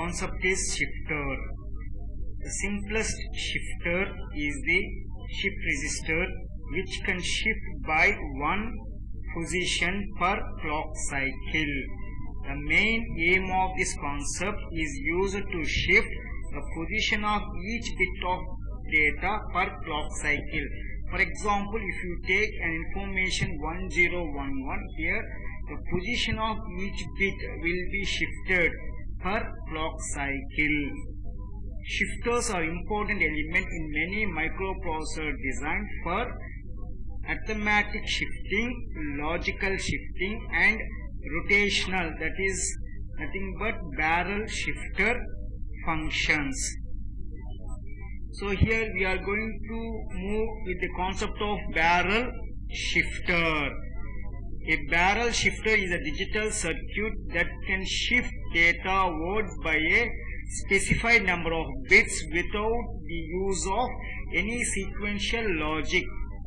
concept is shifter. The simplest shifter is the shift register, which can shift by one position per clock cycle. The main aim of this concept is used to shift the position of each bit of data per clock cycle. For example, if you take an information 1011, here the position of each bit will be shifted per clock cycle. Shifters are important element in many microprocessor design for arithmetic shifting, logical shifting and rotational, that is nothing but barrel shifter functions. So here we are going to move with the concept of barrel shifter. A barrel shifter is a digital circuit that can shift data words by a specified number of bits without the use of any sequential logic,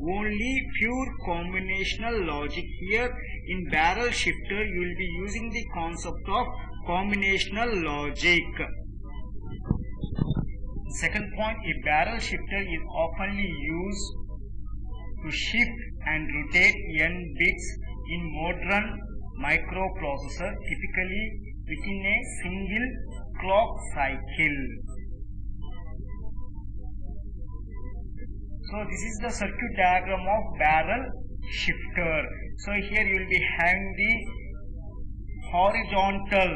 only pure combinational logic. Here in barrel shifter you will be using the concept of combinational logic. Second point, a barrel shifter is oftenly used to shift and rotate n bits in modern microprocessor, typically within a single clock cycle. So this is the circuit diagram of barrel shifter. So here you will be having the horizontal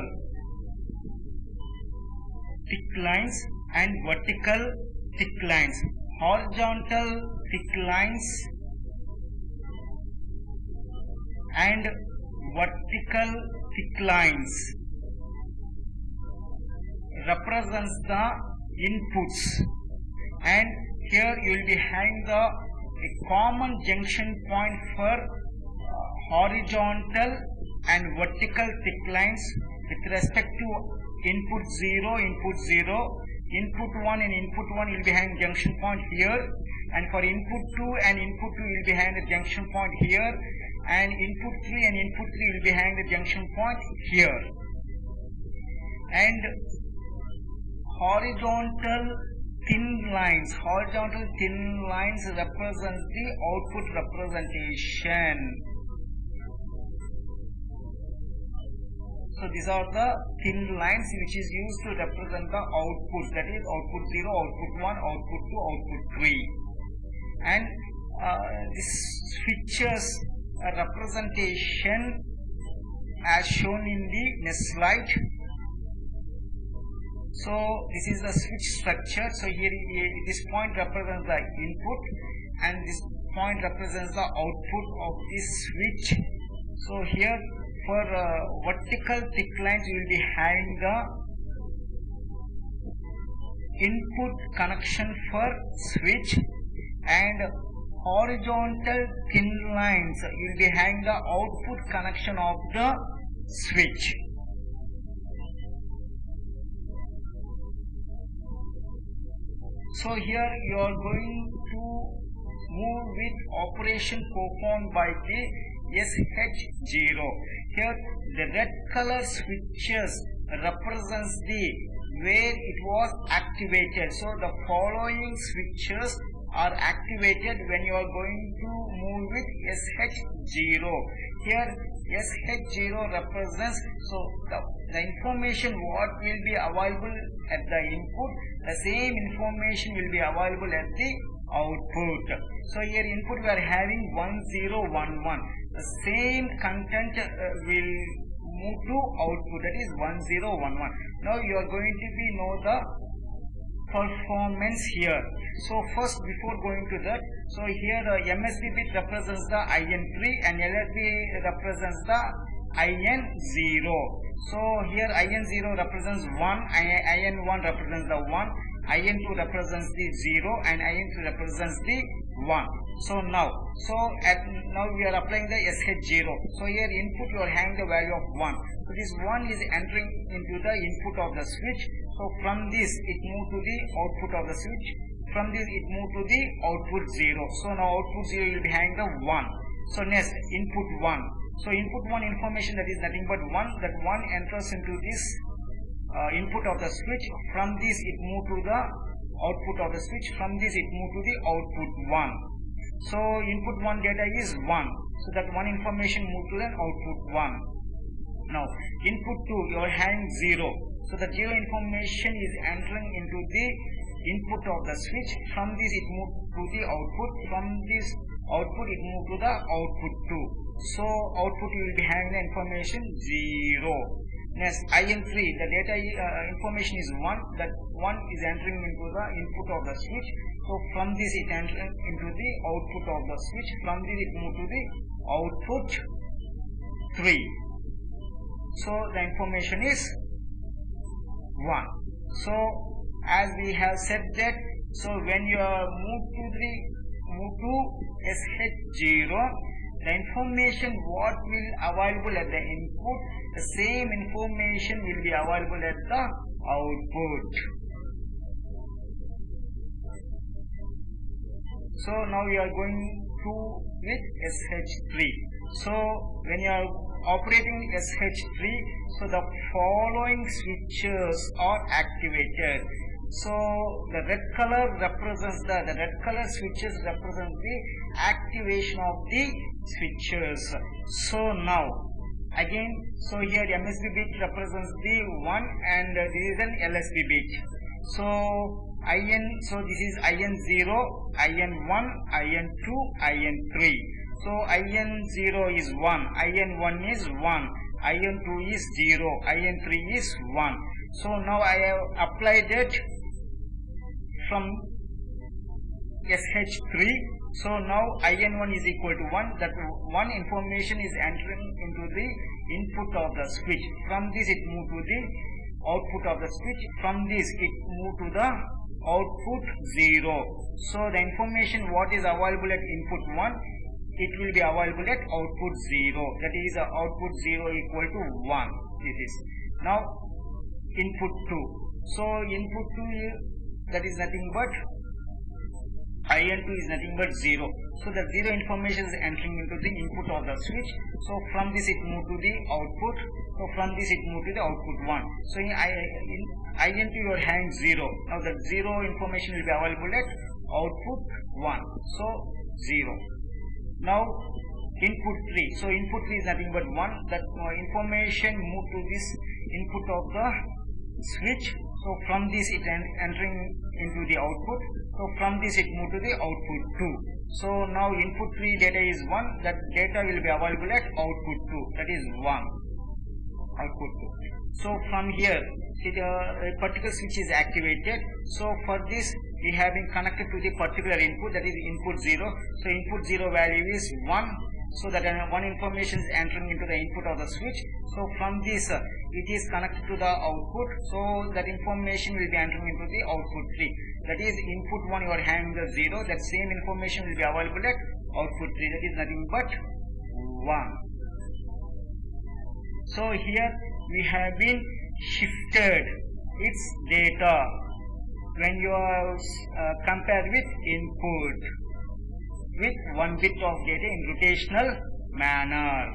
thick lines and vertical thick lines. Horizontal thick lines and vertical thick lines represents the inputs, and here you will be having a common junction point for horizontal and vertical thick lines with respect to input 0, input 0, input 1 and input 1 will be having junction point here, and for input 2 and input 2 will be having a junction point here, and input 3 and input 3 will be having the junction point here. And horizontal thin lines represents the output representation. So these are the thin lines which is used to represent the output, that is output 0, output 1, output 2, output 3. And this switches representation as shown in the next slide. So this is the switch structure. So here this point represents the input and this point represents the output of this switch. So here for vertical thick lines you will be having the input connection for switch, and horizontal thin lines you will be having the output connection of the switch. So here you are going to move with operation performed by the SH0. Here the red color switches represents the where it was activated. So the following switches are activated when you are going to move with SH0. Here SH0 represents, so the information what will be available at the input, the same information will be available at the output. So here input we are having 1011. The same content will move to output, that is 1011. Now you are going to be know the performance here. So first, before going to that, so here MSB bit represents the IN3 and LSB represents the IN0. So here IN0 represents 1, IN1 represents the 1, IN2 represents the 0 and IN3 represents the 1. So now we are applying the SH0. So here input you are having the value of 1. So this 1 is entering into the input of the switch. So from this it moved to the output of the switch. From this it moved to the output 0. So now output 0 will be having the 1. So next input 1. So input 1 information, that is nothing but 1. That 1 enters into this input of the switch. From this it move to the output of the switch. From this it move to the output 1. So input 1 data is 1. So that one information move to the output 1. Now input 2 you are having 0. So the 0 information is entering into the input of the switch. From this it move to the output. From this output it move to the output 2. So output you will be having the information 0. Next IN3, the data information is 1. That 1 is entering into the input of the switch. So from this it enters into the output of the switch. From this it move to the output 3. So the information is 1. So as we have said that, so when you move to SH0, the information what will available at the input, the same information will be available at the output. So now we are going to with SH3. So when you are operating SH3, so the following switches are activated. So the red color represents the red color switches represent the activation of the switches. So now again, so here MSB bit represents the 1 and this is an LSB bit. So so this is IN0, IN1, IN2, IN3. So IN0 is 1, IN1 is 1, IN2 is 0, IN3 is 1. So now I have applied it from SH3. So now IN1 is equal to 1. That one information is entering into the input of the switch. From this it move to the output of the switch. From this it move to the output 0. So the information what is available at input 1, it will be available at output 0. That is output 0 equal to 1. This is now input 2. So input 2 that is nothing but IN2 is nothing but 0. So the 0 information is entering into the input of the switch. So from this it move to the output. So from this it move to the output 1. So in IN2 you are having 0. Now the 0 information will be available at output 1. So 0. Now input 3. So input 3 is nothing but 1. That information move to this input of the switch. So from this it entering into the output. So from this it move to the output 2. So now input 3 data is 1. That data will be available at output 2. That is 1. Output 2. So from here a particular switch is activated. So for this we have been connected to the particular input, that is input 0. So input 0 value is 1. So that one information is entering into the input of the switch. So from this it is connected to the output. So that information will be entering into the output 3. That is input 1 you are having the 0. That same information will be available at output 3. That is nothing but 1. So here we have been shifted its data when you are compared with input with 1 bit of data in rotational manner.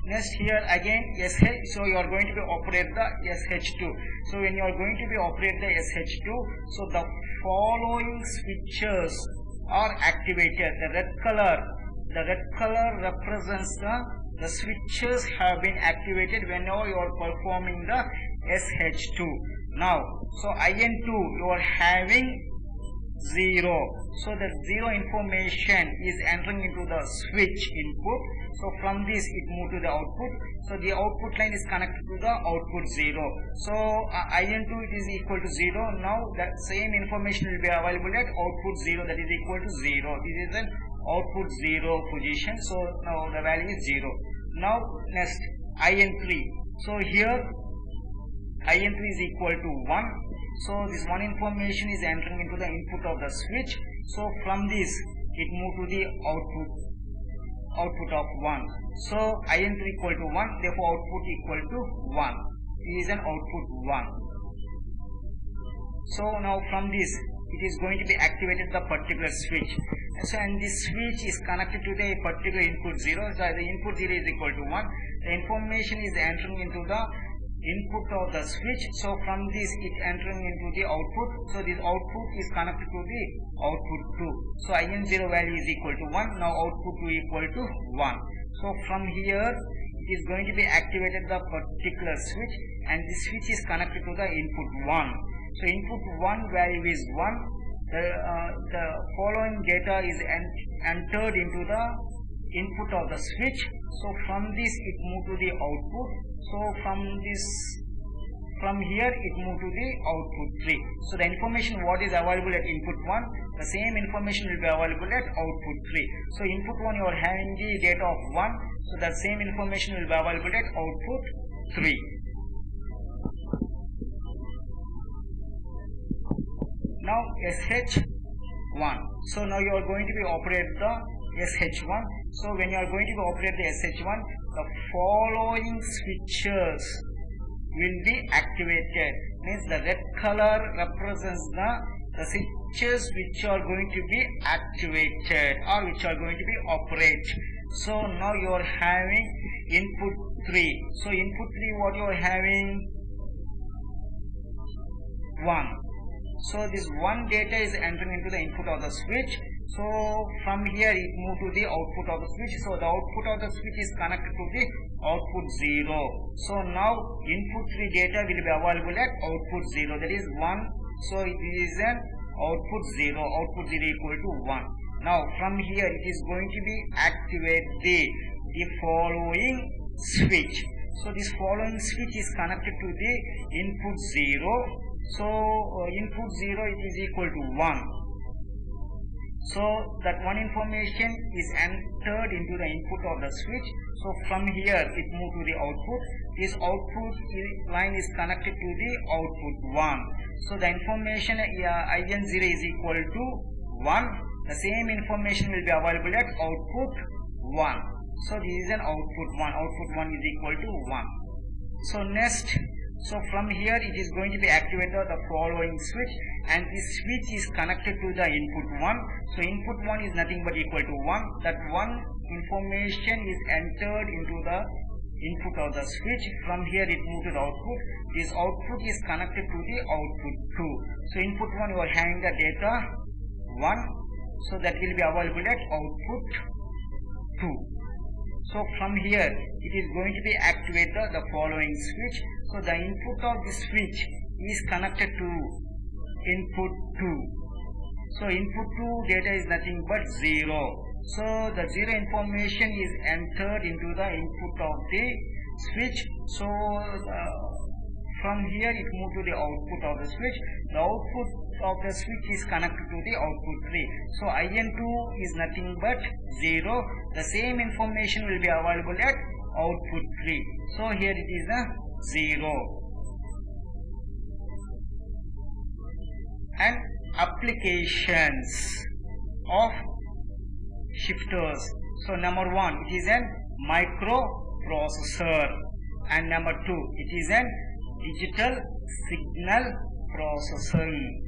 Next here again SH, so you are going to be operate the SH2. So when you are going to be operate the SH2, so the following switches are activated. The red color represents the switches have been activated whenever you are performing the SH2. Now so IN2 you are having 0. So the 0 information is entering into the switch input. So from this it move to the output. So the output line is connected to the output 0. So IN2 it is equal to 0. Now that same information will be available at output 0, that is equal to 0. This is an output 0 position. So now the value is 0. Now next IN3. So here IN3 is equal to 1. So this one information is entering into the input of the switch. So from this it move to the output of 1. So IN3 equal to 1, therefore output equal to 1. It is an output 1. So now from this it is going to be activated the particular switch. So and this switch is connected to the particular input 0. So the input 0 is equal to 1. The information is entering into the input of the switch. So from this it entering into the output. So this output is connected to the output 2. So IN0 value is equal to 1. Now output 2 equal to 1. So from here it is going to be activated the particular switch, and the switch is connected to the input 1. So input 1 value is 1. The following data is entered into the input of the switch. So from this it move to the output. So from here it move to the output 3. So the information what is available at input 1, the same information will be available at output 3. So input 1 you are having the data of 1, so that same information will be available at output 3. Now SH1. So now you are going to be operate the SH1. So when you are going to be operate the SH1, the following switches will be activated. Means the red color represents the switches which are going to be activated or which are going to be operate. So now you are having input 3. So input 3 what you are having? 1. So this 1 data is entering into the input of the switch. So from here it move to the output of the switch. So the output of the switch is connected to the output 0. So now input 3 data will be available at output 0. That is 1. So it is an output 0. Output 0 equal to 1. Now from here it is going to be activate the following switch. So this following switch is connected to the input 0. So input 0 it is equal to 1. So that one information is entered into the input of the switch. So from here it move to the output. This output line is connected to the output 1. So the information IN0 is equal to 1. The same information will be available at output 1. So this is an output 1. Output 1 is equal to 1. So next, so from here it is going to be activated the following switch, and this switch is connected to the input 1. So input 1 is nothing but equal to 1. That one information is entered into the input of the switch. From here it moves to the output. This output is connected to the output 2. So input 1 you are having the data 1. So that will be available at output 2. So from here it is going to be activate the following switch. So the input of the switch is connected to input 2. So input 2 data is nothing but 0. So the 0 information is entered into the input of the switch. So from here it moves to the output of the switch. The output of the switch is connected to the output 3. So IN2 is nothing but 0. The same information will be available at output 3. So here it is a 0. And applications of shifters. So number 1, it is a microprocessor, and number 2, it is a digital signal processing.